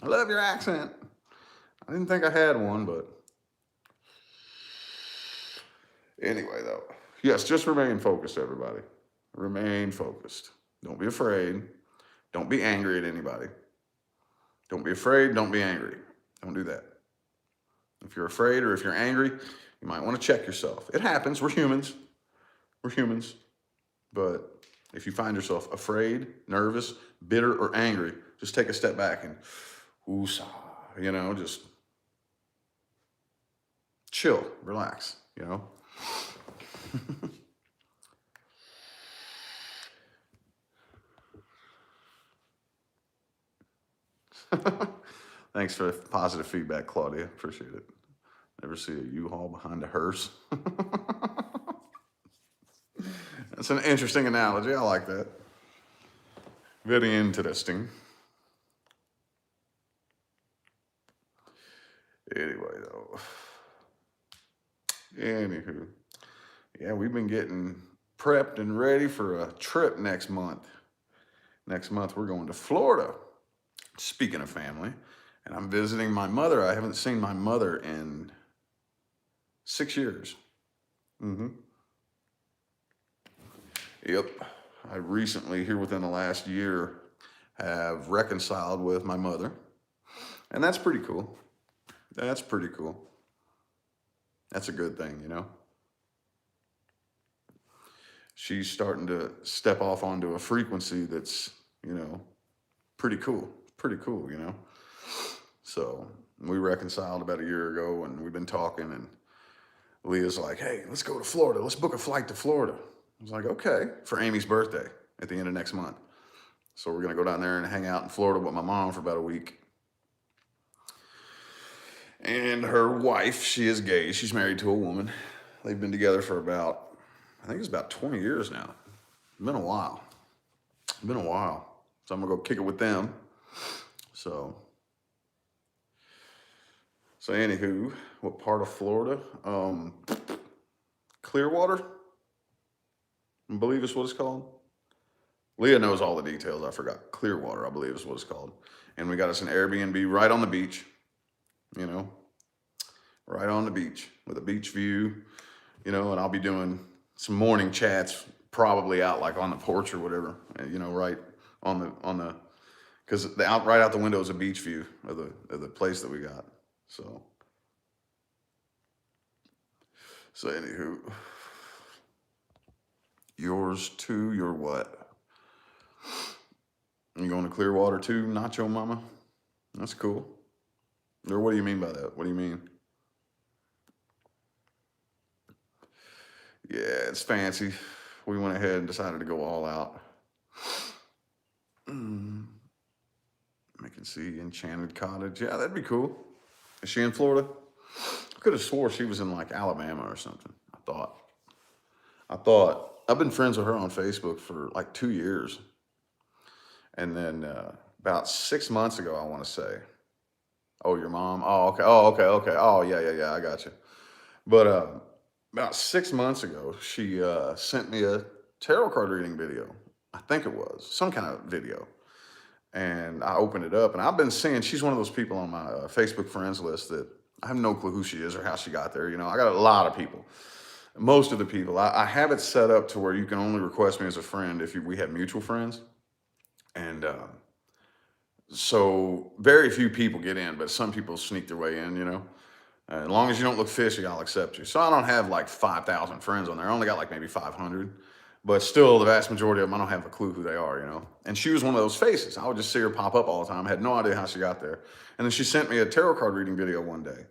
I love your accent. I didn't think I had one, but anyway, though. Yes, just remain focused, everybody. Remain focused. Don't be afraid. Don't be angry at anybody. Don't be afraid. Don't be angry. Don't do that. If you're afraid or if you're angry, you might want to check yourself. It happens. We're humans. We're humans. But if you find yourself afraid, nervous, bitter, or angry, just take a step back and woosah, just chill, relax, Thanks for the positive feedback, Claudia. Appreciate it. Never see a U-Haul behind a hearse. That's an interesting analogy. I like that. Very interesting. Anyway, though. Anywho. Yeah, we've been getting prepped and ready for a trip next month. Next month, we're going to Florida. Speaking of family, and I'm visiting my mother. I haven't seen my mother in 6 years. Mm-hmm. Yep. I recently, here within the last year, have reconciled with my mother. And that's pretty cool. That's pretty cool. That's a good thing, you know? She's starting to step off onto a frequency that's, you know, pretty cool. Pretty cool, you know? So we reconciled about a year ago and we've been talking, and Leah's like, hey, let's go to Florida. Let's book a flight to Florida. I was like, okay, for Amy's birthday at the end of next month. So we're going to go down there and hang out in Florida with my mom for about a week. And her wife, she is gay. She's married to a woman. They've been together for about, I think it's about 20 years now. It's been a while. It's been a while. So I'm going to go kick it with them. So anywho, what part of Florida? Clearwater, I believe is what it's called. Leah knows all the details. I forgot. Clearwater, I believe is what it's called. And we got us an Airbnb right on the beach, you know, right on the beach with a beach view, you know, and I'll be doing some morning chats probably out like on the porch or whatever, you know, right on the, because right out the window is a beach view of the place that we got. So anywho, yours too, your what? You going to Clearwater too, Nacho Mama? That's cool. Or what do you mean by that? What do you mean? Yeah, it's fancy. We went ahead and decided to go all out. I can see Enchanted Cottage. Yeah, that'd be cool. Is she in Florida? I could have swore she was in like Alabama or something. I thought. I've been friends with her on Facebook for like 2 years. And then about 6 months ago, I want to say. Oh, your mom? Oh, okay. Oh, okay, okay. Oh, yeah. I got you. But about 6 months ago, she sent me a tarot card reading video. I think it was some kind of video. And I opened it up, and I've been seeing she's one of those people on my Facebook friends list that I have no clue who she is or how she got there. You know, I got a lot of people. Most of the people, I have it set up to where you can only request me as a friend if we have mutual friends. And so very few people get in, but some people sneak their way in, you know. As long as you don't look fishy, I'll accept you. So I don't have like 5,000 friends on there. I only got like maybe 500. But still, the vast majority of them, I don't have a clue who they are, you know. And she was one of those faces. I would just see her pop up all the time. I had no idea how she got there. And then she sent me a tarot card reading video one day.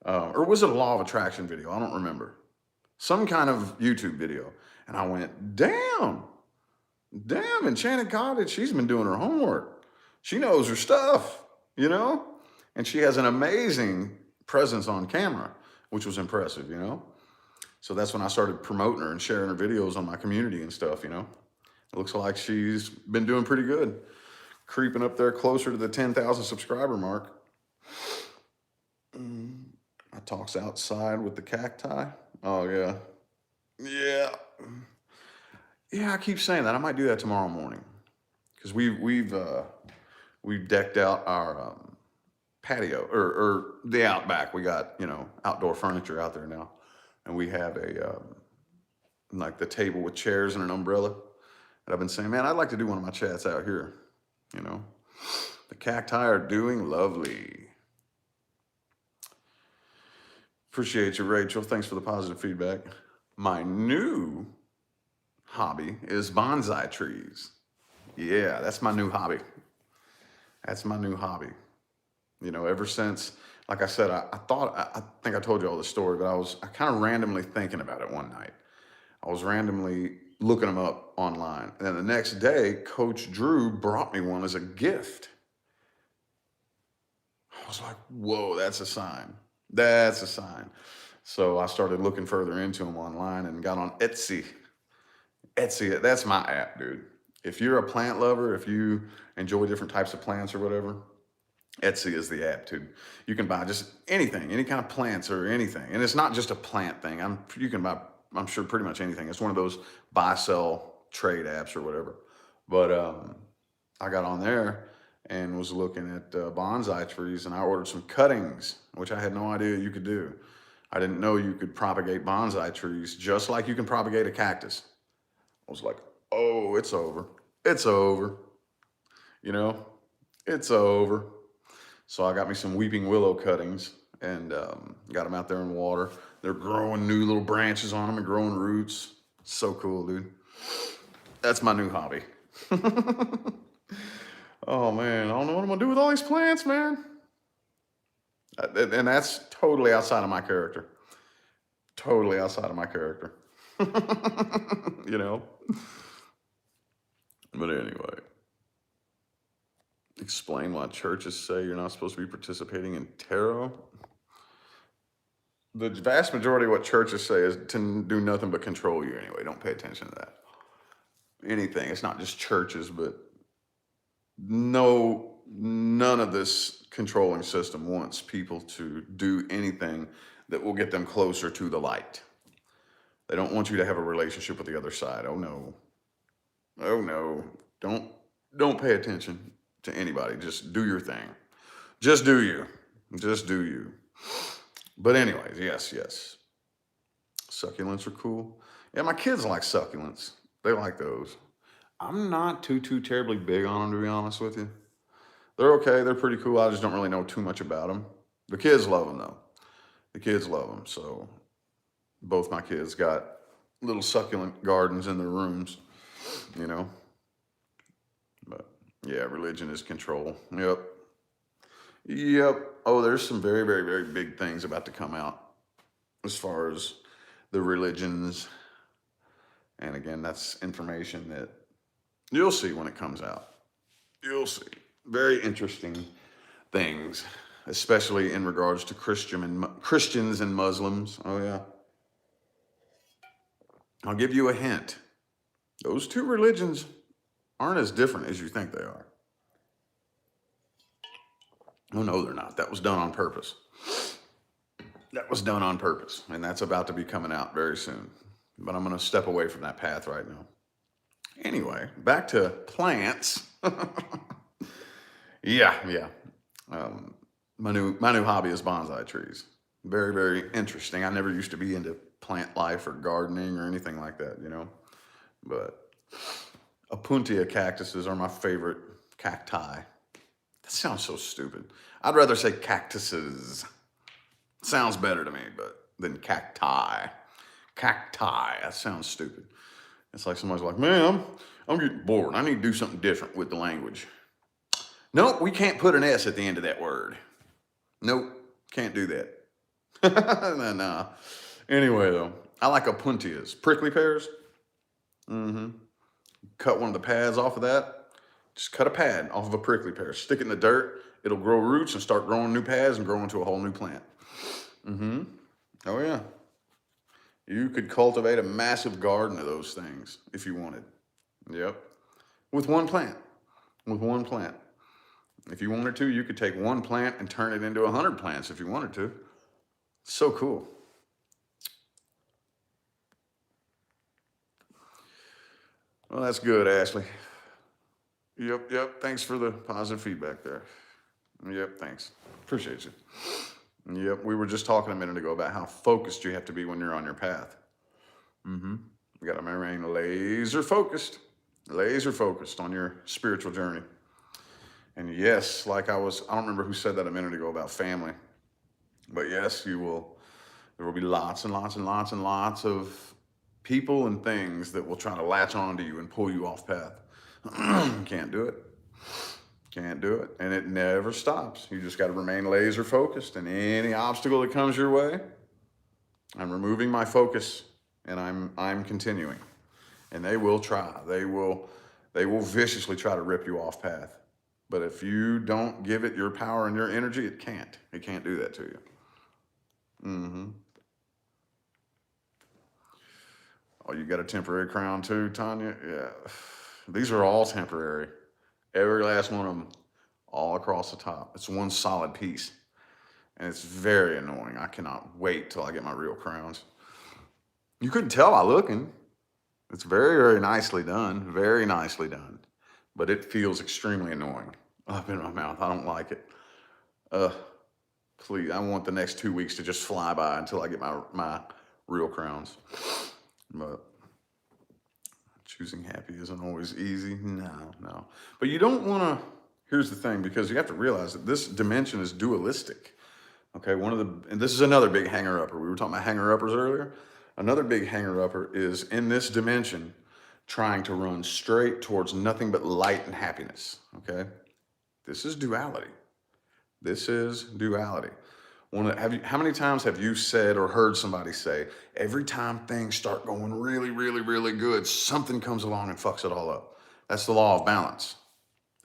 Or was it a law of attraction video? I don't remember. Some kind of YouTube video. And I went, damn, Enchanted Cottage, she's been doing her homework. She knows her stuff, you know? And she has an amazing presence on camera, which was impressive, you know? So that's when I started promoting her and sharing her videos on my community and stuff, you know? It looks like she's been doing pretty good. Creeping up there closer to the 10,000 subscriber mark. I talks outside with the cacti. Oh, yeah. Yeah. Yeah, I keep saying that. I might do that tomorrow morning. Because we've decked out our patio, or the outback. We got, you know, outdoor furniture out there now. And we have a, like the table with chairs and an umbrella. And I've been saying, man, I'd like to do one of my chats out here, you know. The cacti are doing lovely. Appreciate you, Rachel. Thanks for the positive feedback. My new hobby is bonsai trees. Yeah, that's my new hobby. That's my new hobby. You know, ever since, like I said, I think I told you all the story, but I kind of randomly thinking about it one night. I was randomly looking them up online. And then the next day, Coach Drew brought me one as a gift. I was like, whoa, that's a sign. That's a sign. So I started looking further into them online and got on Etsy. Etsy, that's my app, dude. If you're a plant lover, if you enjoy different types of plants or whatever, Etsy is the app, too. You can buy just anything, any kind of plants or anything. And it's not just a plant thing. You can buy, I'm sure, pretty much anything. It's one of those buy, sell, trade apps or whatever. But I got on there and was looking at bonsai trees, and I ordered some cuttings, which I had no idea you could do. I didn't know you could propagate bonsai trees just like you can propagate a cactus. I was like, oh, it's over. It's over. You know, it's over. So I got me some weeping willow cuttings and got them out there in water. They're growing new little branches on them and growing roots. So cool, dude. That's my new hobby. Oh man, I don't know what I'm gonna do with all these plants, man. And that's totally outside of my character. Totally outside of my character. You know? But anyway, explain why churches say you're not supposed to be participating in tarot. The vast majority of what churches say is to do nothing but control you anyway. Don't pay attention to that. Anything. It's not just churches, but none of this controlling system wants people to do anything that will get them closer to the light. They don't want you to have a relationship with the other side. Oh no. Oh no. Don't pay attention to anybody. Just do your thing. Just do you. Just do you. But anyways, yes. Succulents are cool. Yeah, my kids like succulents. They like those. I'm not too terribly big on them, to be honest with you. They're okay. They're pretty cool. I just don't really know too much about them. The kids love them though. The kids love them. So both my kids got little succulent gardens in their rooms, you know. But yeah, religion is control. Yep. Yep. Oh, there's some very big things about to come out as far as the religions. And again, that's information that you'll see when it comes out. You'll see. Very interesting things, especially in regards to Christians and Muslims. Oh, yeah. I'll give you a hint. Those two religions aren't as different as you think they are. Oh, no, they're not. That was done on purpose. That was done on purpose, and that's about to be coming out very soon. But I'm going to step away from that path right now. Anyway, back to plants. Yeah. My new hobby is bonsai trees. Very interesting. I never used to be into plant life or gardening or anything like that, you know. But Opuntia cactuses are my favorite cacti. That sounds so stupid. I'd rather say cactuses. Sounds better to me, but than cacti. Cacti. That sounds stupid. It's like somebody's like, man, I'm getting bored. I need to do something different with the language. Nope, we can't put an S at the end of that word. Nope, can't do that. Nah. Anyway, though, I like opuntias. Prickly pears. Cut one of the pads off of that. Just cut a pad off of a prickly pear. Stick it in the dirt. It'll grow roots and start growing new pads and grow into a whole new plant. Oh, yeah. You could cultivate a massive garden of those things if you wanted. Yep. With one plant. If you wanted to, you could take one plant and turn it into 100 plants if you wanted to. So cool. Well, that's good, Ashley. Yep. Thanks for the positive feedback there. Yep, thanks. Appreciate you. Yep, we were just talking a minute ago about how focused you have to be when you're on your path. You got to remain laser focused on your spiritual journey. And yes, I don't remember who said that a minute ago about family, but yes, there will be lots and lots of people and things that will try to latch onto you and pull you off path. Can't do it. And it never stops. You just got to remain laser focused, and any obstacle that comes your way, I'm removing my focus and I'm continuing. And they will try. They will viciously try to rip you off path. But if you don't give it your power and your energy, it can't. It can't do that to you. Oh, you got a temporary crown too, Tanya? Yeah. These are all temporary. Every last one of them. all across the top. It's one solid piece. And it's very annoying. I cannot wait till I get my real crowns. You couldn't tell by looking. It's very, very nicely done. Very nicely done. But it feels extremely annoying up in my mouth. I don't like it. Uh, Please, I want the next 2 weeks to just fly by until I get my real crowns. But choosing happy isn't always easy. No, no. But you don't want to. Here's the thing, because you have to realize that this dimension is dualistic. Okay, and this is another big hanger-upper. We were talking about hanger-uppers earlier. Another big hanger-upper is in this dimension trying to run straight towards nothing but light and happiness. Okay, this is duality. This is duality. How many times have you said or heard somebody say, every time things start going really, really, really good, something comes along and fucks it all up? That's the law of balance.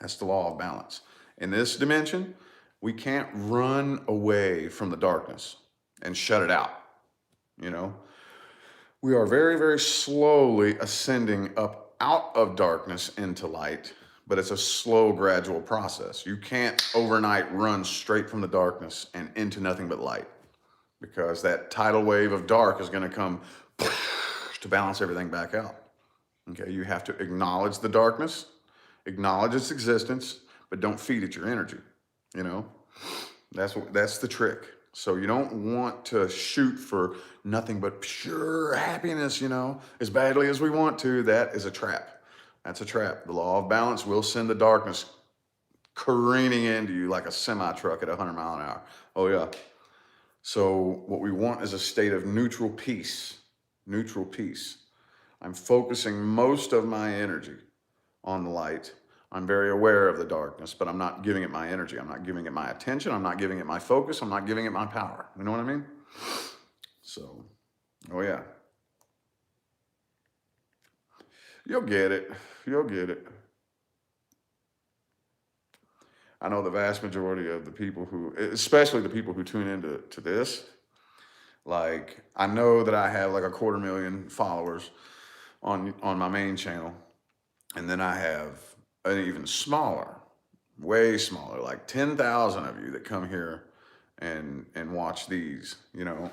That's the law of balance. In this dimension, we can't run away from the darkness and shut it out. You know, we are very, very slowly ascending up out of darkness into light, but it's a slow, gradual process. You can't overnight run straight from the darkness and into nothing but light, because that tidal wave of dark is going to come to balance everything back out. Okay, you have to acknowledge the darkness, acknowledge its existence, but don't feed it your energy. You know, that's the trick. So you don't want to shoot for nothing but pure happiness, you know, as badly as we want to. That is a trap. That's a trap. The law of balance will send the darkness careening into you like a semi-truck at 100 miles an hour. Oh, yeah. So what we want is a state of neutral peace. Neutral peace. I'm focusing most of my energy on the light. I'm very aware of the darkness, but I'm not giving it my energy. I'm not giving it my attention. I'm not giving it my focus. I'm not giving it my power. You know what I mean? So, oh yeah. You'll get it. You'll get it. I know the vast majority of the people especially the people who tune into this, like, I know that I have like 250,000 followers on my main channel. And then I have an even smaller, way smaller, like 10,000 of you that come here and watch these, you know,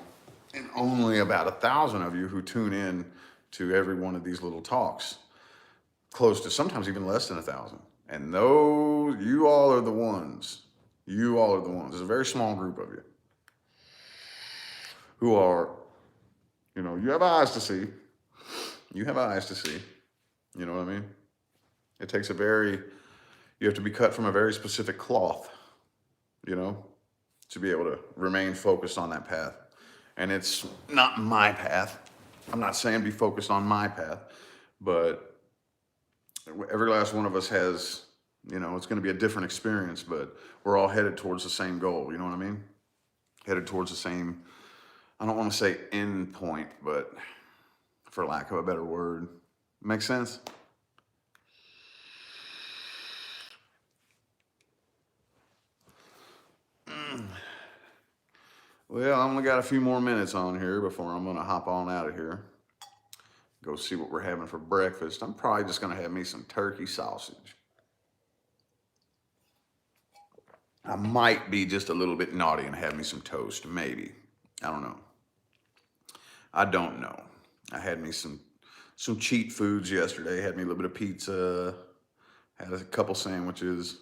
and only about 1,000 of you who tune in to every one of these little talks, close to sometimes even less than 1,000. And those, you all are the ones. You all are the ones. There's a very small group of you who are, you know, you have eyes to see. You have eyes to see. You know what I mean? It takes you have to be cut from a very specific cloth, you know, to be able to remain focused on that path. And it's not my path. I'm not saying be focused on my path, but every last one of us has, you know, it's going to be a different experience, but we're all headed towards the same goal. You know what I mean? Headed towards the same, I don't want to say end point, but for lack of a better word, makes sense? Well, I only got a few more minutes on here before I'm going to hop on out of here. Go see what we're having for breakfast. I'm probably just going to have me some turkey sausage. I might be just a little bit naughty and have me some toast, maybe. I don't know. I don't know. I had me some cheat foods yesterday. Had me a little bit of pizza. Had a couple sandwiches.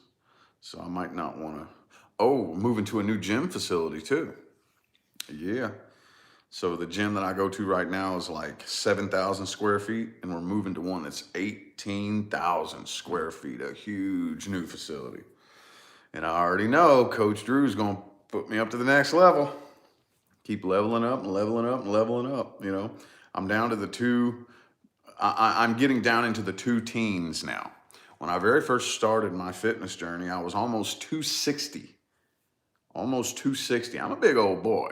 So I might not want to. Oh, moving to a new gym facility too. Yeah. So the gym that I go to right now is like 7,000 square feet, and we're moving to one that's 18,000 square feet, a huge new facility. And I already know Coach Drew's going to put me up to the next level. Keep leveling up and leveling up and leveling up, you know. I'm down to I'm getting down into the 2 teens now. When I very first started my fitness journey, I was almost 260. Almost 260. I'm a big old boy.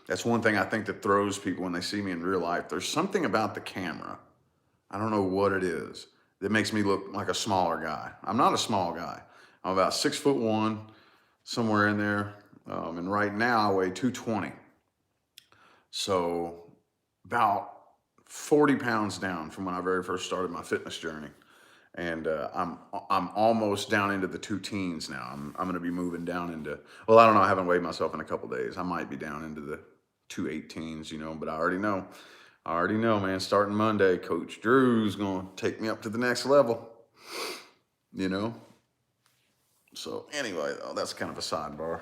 That's one thing I think that throws people when they see me in real life. There's something about the camera, I don't know what it is, that makes me look like a smaller guy. I'm not a small guy. I'm about 6'1", somewhere in there. And right now I weigh 220. So about 40 pounds down from when I very first started my fitness journey. And I'm almost down into the two teens now. I'm going to be moving down into, well, I don't know. I haven't weighed myself in a couple days. I might be down into the 218s, but I already know. I already know, man. Starting Monday, Coach Drew's going to take me up to the next level, you know. So anyway, though, that's kind of a sidebar.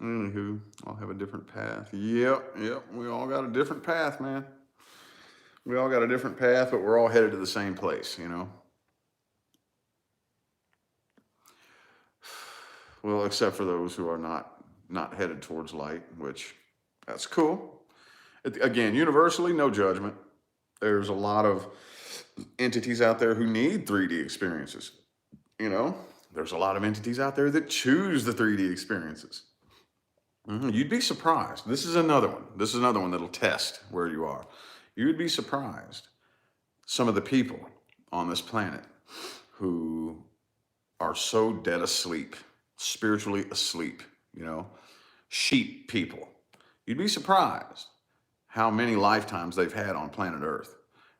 Anywho, I'll have a different path. Yep. We all got a different path, man. We all got a different path, but we're all headed to the same place, Well, except for those who are not headed towards light, which that's cool. Again, universally, no judgment. There's a lot of entities out there who need 3D experiences. There's a lot of entities out there that choose the 3D experiences. You'd be surprised. This is another one. This is another one that'll test where you are. You'd be surprised. Some of the people on this planet who are so dead asleep, spiritually asleep, sheep people. You'd be surprised how many lifetimes they've had on planet Earth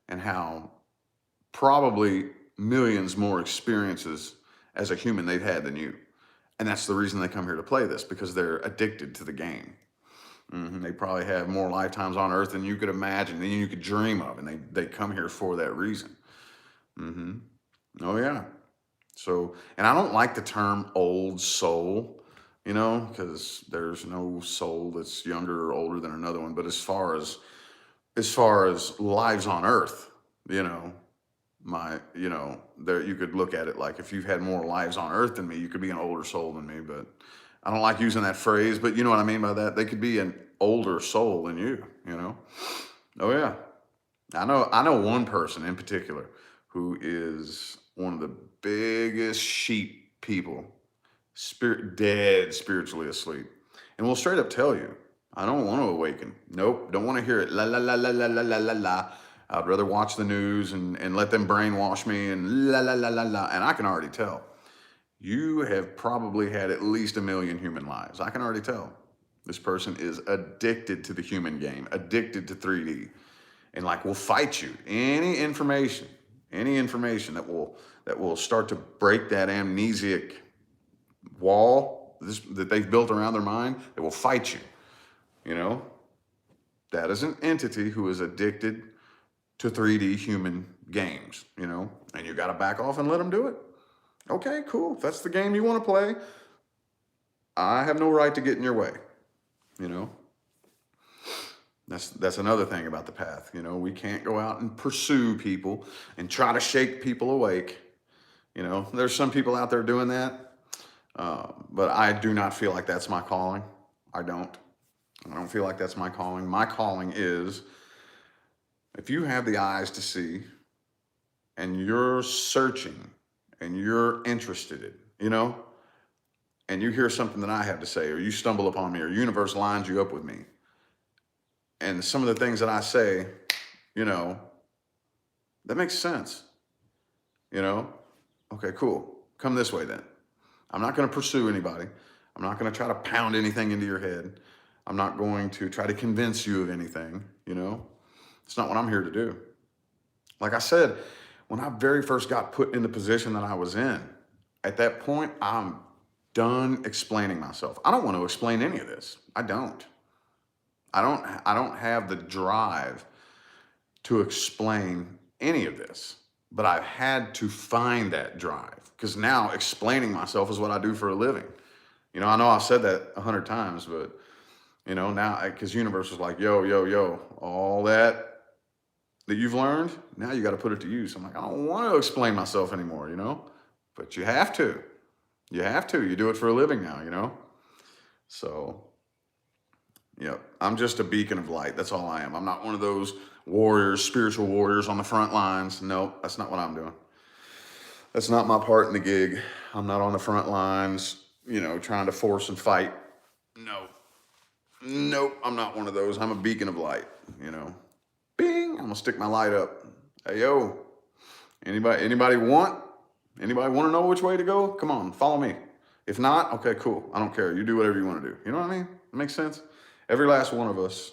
and how probably millions more experiences as a human they've had than you. And that's the reason they come here to play this, because they're addicted to the game. They probably have more lifetimes on Earth than you could imagine, than you could dream of, and they come here for that reason. Oh yeah. So, and I don't like the term old soul, because there's no soul that's younger or older than another one. But as far as lives on Earth, there you could look at it like, if you've had more lives on Earth than me, you could be an older soul than me. But I don't like using that phrase, but you know what I mean by that. They could be an older soul than you. Oh yeah. I know one person in particular who is one of the biggest sheep people, dead spiritually asleep, and will straight up tell you, I don't want to awaken. Nope, don't want to hear it. La la la la la la la la la. I'd rather watch the news and let them brainwash me and la la la la la. And I can already tell. You have probably had at least 1 million human lives. I can already tell. This person is addicted to the human game, addicted to 3D, and will fight you. Any information that will start to break that amnesiac wall that they've built around their mind, they will fight you. That is an entity who is addicted to 3D human games, and you got to back off and let them do it. Okay, cool. If that's the game you want to play, I have no right to get in your way. That's another thing about the path. We can't go out and pursue people and try to shake people awake. There's some people out there doing that, but I do not feel like that's my calling. I don't feel like that's my calling. My calling is, if you have the eyes to see and you're searching and you're interested in, and you hear something that I have to say, or you stumble upon me, or universe lines you up with me, and some of the things that I say, that makes sense. Okay, cool. Come this way then. I'm not going to pursue anybody. I'm not going to try to pound anything into your head. I'm not going to try to convince you of anything, It's not what I'm here to do. Like I said, when I very first got put in the position that I was in, at that point, I'm done explaining myself. I don't want to explain any of this. I don't have the drive to explain any of this, but I've had to find that drive, because now explaining myself is what I do for a living. I know I've said that 100 times, but now, because universe is like, yo, all that you've learned, now you got to put it to use. I'm like, I don't want to explain myself anymore, but you have to. You do it for a living now, So, I'm just a beacon of light. That's all I am. I'm not one of those warriors, spiritual warriors on the front lines. No, that's not what I'm doing. That's not my part in the gig. I'm not on the front lines, trying to force and fight. Nope, I'm not one of those. I'm a beacon of light, Bing, I'm gonna stick my light up. Hey, yo, anybody want to know which way to go? Come on, follow me. If not, okay, cool. I don't care. You do whatever you want to do. You know what I mean? It makes sense. Every last one of us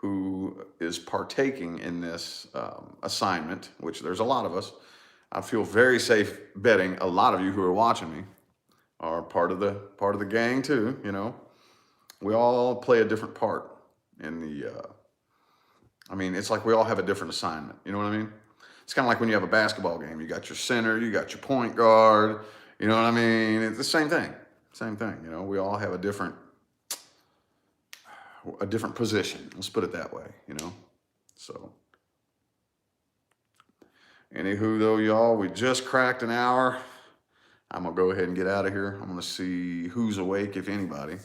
who is partaking in this assignment, which there's a lot of us. I feel very safe betting a lot of you who are watching me are part of the gang too. You know, we all play a different part in the. I mean, it's like we all have a different assignment. You know what I mean? It's kind of like when you have a basketball game. You got your center, you got your point guard. You know what I mean? It's the same thing. Same thing. You know, we all have a different position. Let's put it that way. You know, so. Anywho, though, y'all, we just cracked an hour. I'm going to go ahead and get out of here. I'm going to see who's awake, if anybody.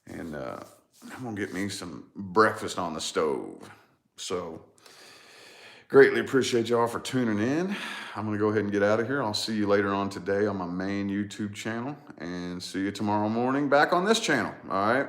And I'm going to get me some breakfast on the stove. So, greatly appreciate y'all for tuning in. I'm going to go ahead and get out of here. I'll see you later on today on my main YouTube channel. And see you tomorrow morning back on this channel. All right?